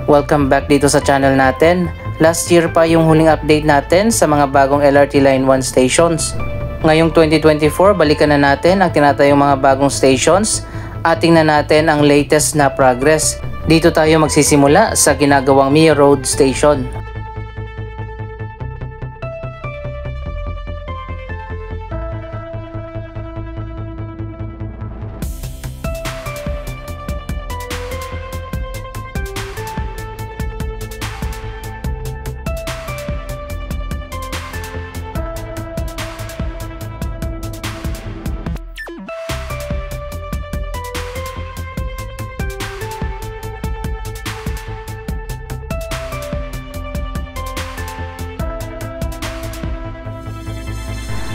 Welcome back dito sa channel natin. Last year pa yung huling update natin sa mga bagong LRT Line 1 stations. Ngayong 2024, balikan na natin ang tinatayong mga bagong stations at tingnan natin ang latest na progress. Dito tayo magsisimula sa ginagawang Mia Road Station.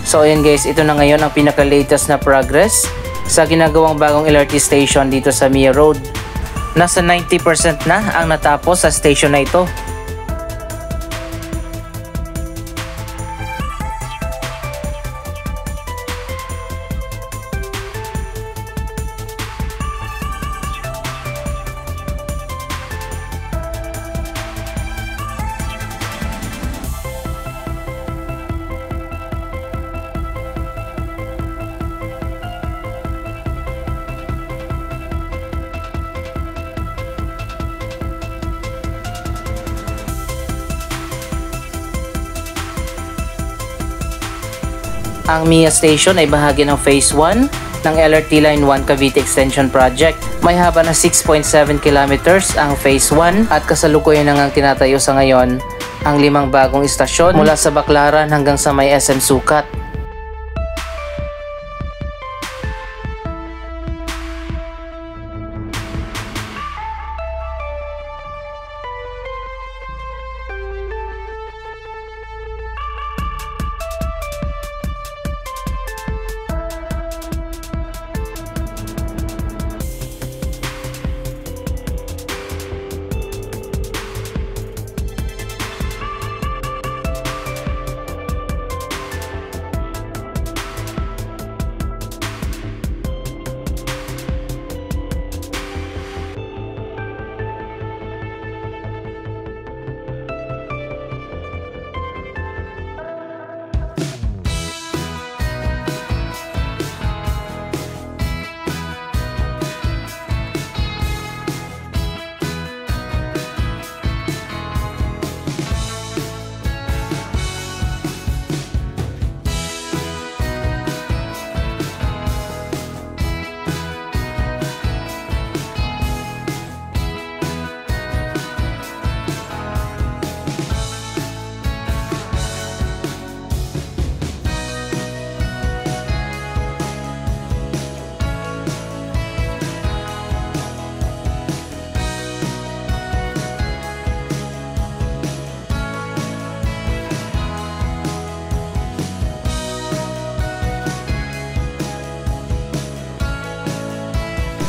So ayan guys, ito na ngayon ang pinaka-latest na progress sa ginagawang bagong LRT station dito sa Mia Road. Nasa 90% na ang natapos sa station na ito. Ang Mia Station ay bahagi ng Phase 1 ng LRT Line 1 Cavite Extension Project. May haba na 6.7 kilometers ang Phase 1 at kasalukuyan na ngang tinatayo sa ngayon ang 5 bagong istasyon mula sa Baclaran hanggang sa may SM Sucat.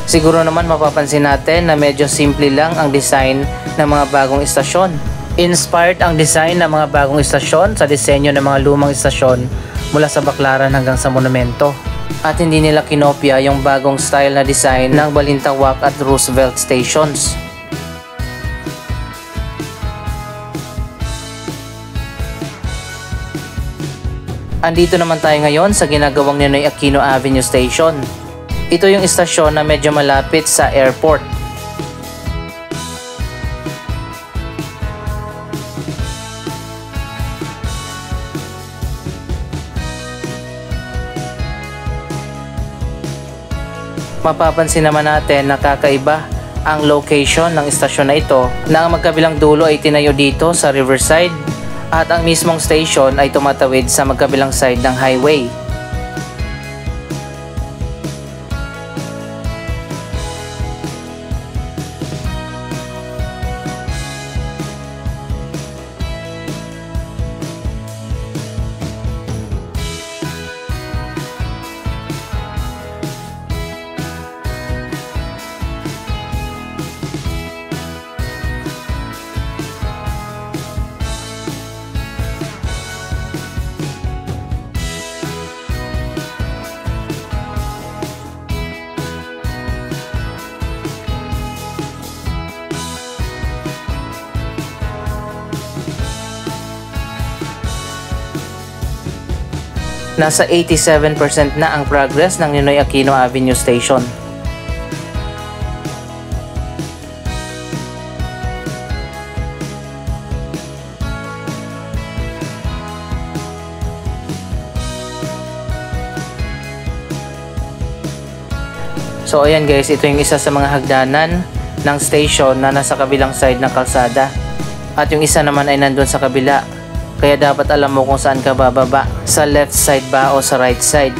Siguro naman mapapansin natin na medyo simple lang ang design ng mga bagong istasyon. Inspired ang design ng mga bagong istasyon sa disenyo ng mga lumang istasyon mula sa Baclaran hanggang sa monumento. At hindi nila kinopya yung bagong style na design ng Balintawak at Roosevelt stations. Andito naman tayo ngayon sa ginagawang Ninoy Aquino Avenue Station. Ito yung istasyon na medyo malapit sa airport. Mapapansin naman natin na kakaiba ang location ng istasyon na ito na ang magkabilang dulo ay tinayo dito sa Riverside at ang mismong station ay tumatawid sa magkabilang side ng highway. Nasa 87% na ang progress ng Ninoy Aquino Avenue Station. So ayan guys, ito yung isa sa mga hagdanan ng station na nasa kabilang side ng kalsada. At yung isa naman ay nandun sa kabila. Kaya dapat alam mo kung saan ka bababa. Sa left side ba o sa right side.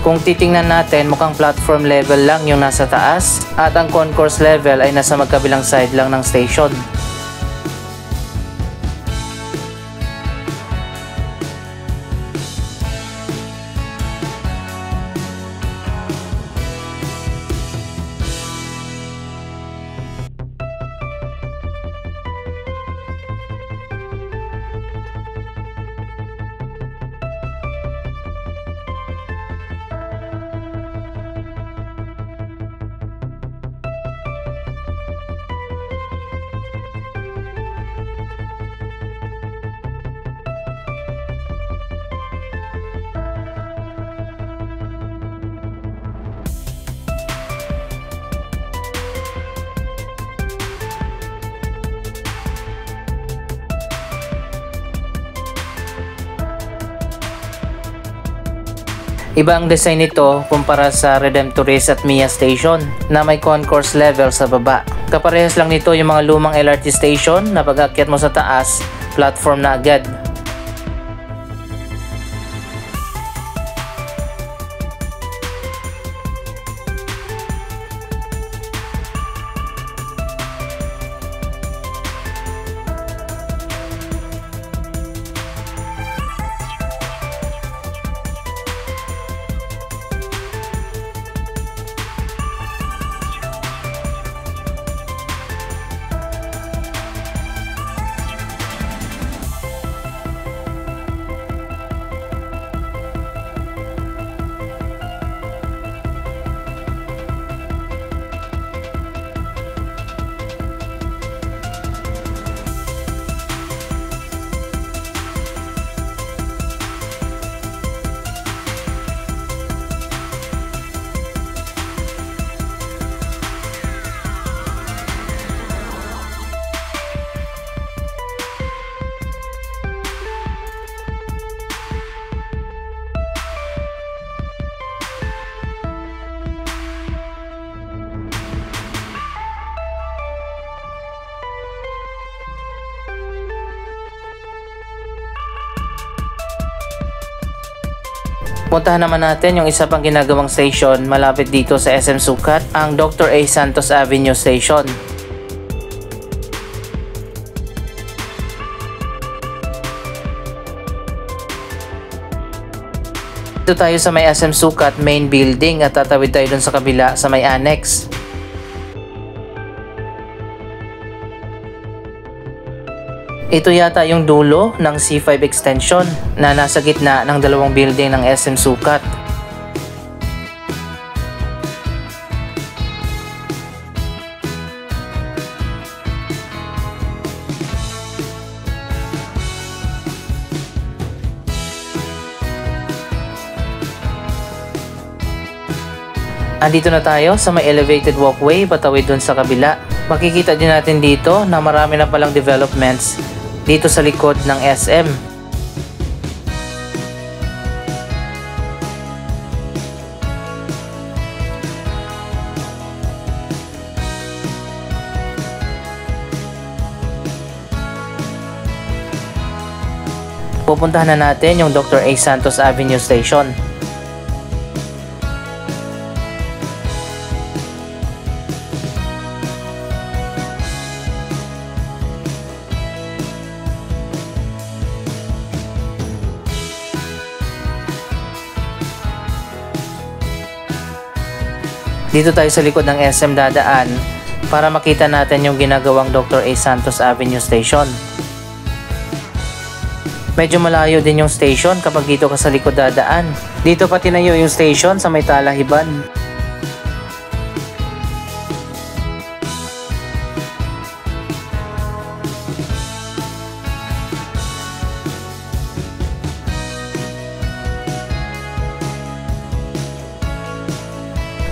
Kung titingnan natin, mukhang platform level lang yung nasa taas at ang concourse level ay nasa magkabilang side lang ng station. Iba ang design nito kumpara sa Redemptorist at Mia Station na may concourse level sa baba. Kaparehas lang nito yung mga lumang LRT station na pag-akyat mo sa taas, platform na agad. Puntahan naman natin yung isa pang ginagawang station malapit dito sa SM Sucat, ang Dr. A. Santos Avenue Station. Dito tayo sa may SM Sucat main building at tatawid tayo dun sa kabila sa may annex. Ito yata yung dulo ng C5 extension na nasa gitna ng dalawang building ng SM Sucat. Andito na tayo sa may elevated walkway patawid dun sa kabila. Makikita din natin dito na marami na palang developments dito sa likod ng SM. Pupuntahan na natin yung Dr. A. Santos Avenue Station. Dito tayo sa likod ng SM dadaan para makita natin yung ginagawang Dr. A. Santos Avenue Station. Medyo malayo din yung station kapag dito ka sa likod dadaan. Dito pa tinayo yung station sa may Talahiban.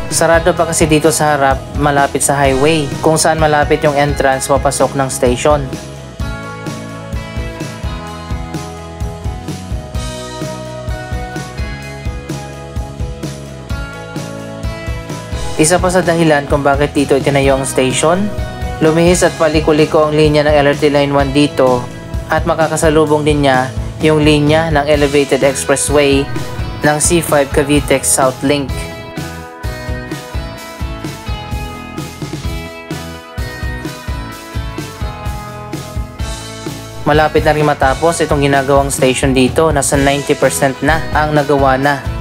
Sarado pa kasi dito sa harap, malapit sa highway, kung saan malapit yung entrance papasok ng station. Isa pa sa dahilan kung bakit dito itinayo ang station, lumihis at paliko-liko ang linya ng LRT Line 1 dito at makakasalubong din niya yung linya ng Elevated Expressway ng C5 Cavite South Link. Malapit na rin matapos itong ginagawang station dito, nasa 90% na ang nagawa na.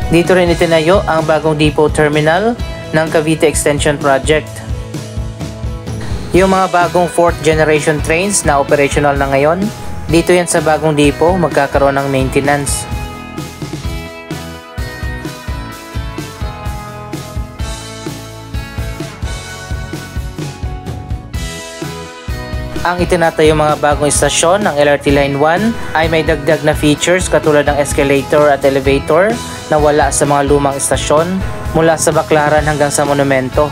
Dito rin itinayo ang bagong depot terminal ng Cavite Extension Project. Yung mga bagong 4th generation trains na operational na ngayon, dito yan sa bagong depot magkakaroon ng maintenance. Ang itinatayo mga bagong istasyon ng LRT Line 1 ay may dagdag na features katulad ng escalator at elevator na wala sa mga lumang istasyon mula sa Baclaran hanggang sa Monumento.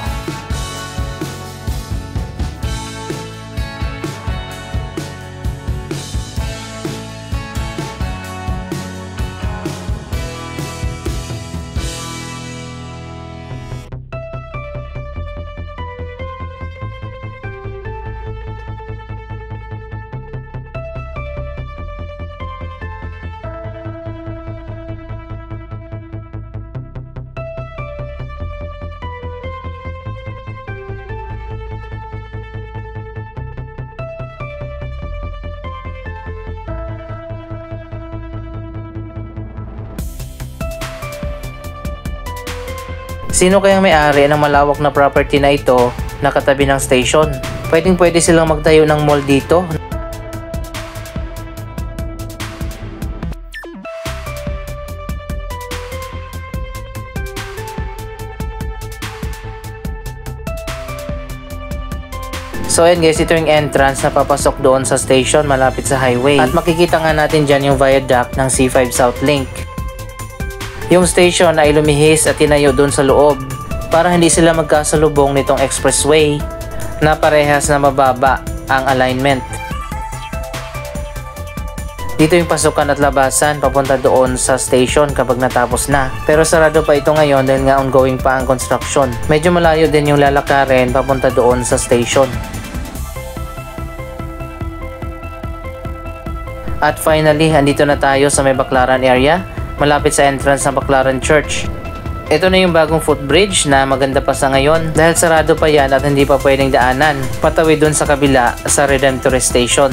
Sino kayang may-ari ng malawak na property na ito na katabi ng station? Pwede silang magtayo ng mall dito. So ayan guys, ito yung entrance na papasok doon sa station malapit sa highway. At makikita nga natin dyan yung viaduct ng C5 South Link. Yung station ay lumihis at tinayo doon sa loob para hindi sila magkasalubong nitong expressway na parehas na mababa ang alignment. Dito yung pasukan at labasan papunta doon sa station kapag natapos na. Pero sarado pa ito ngayon dahil nga ongoing pa ang construction. Medyo malayo din yung lalakarin papunta doon sa station. At finally, andito na tayo sa may Baclaran area, malapit sa entrance ng Baclaran Church. Ito na yung bagong footbridge na maganda pa sa ngayon dahil sarado pa yan at hindi pa pwedeng daanan patawid dun sa kabila sa Redemptorist Station.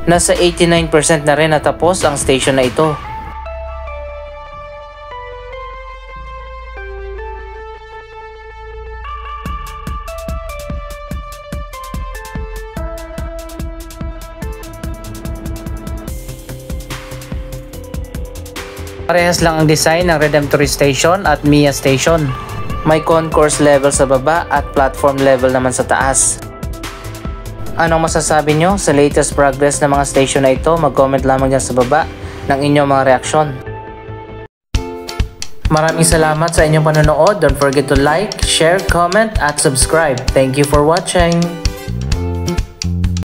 Nasa 89% na rin natapos ang station na ito. Parehas lang ang design ng Redemptorist Station at MIA Station. May concourse level sa baba at platform level naman sa taas. Anong masasabi nyo sa latest progress ng mga station na ito? Mag-comment lamang dyan sa baba ng inyong mga reaksyon. Maraming salamat sa inyong panonood. Don't forget to like, share, comment, at subscribe. Thank you for watching.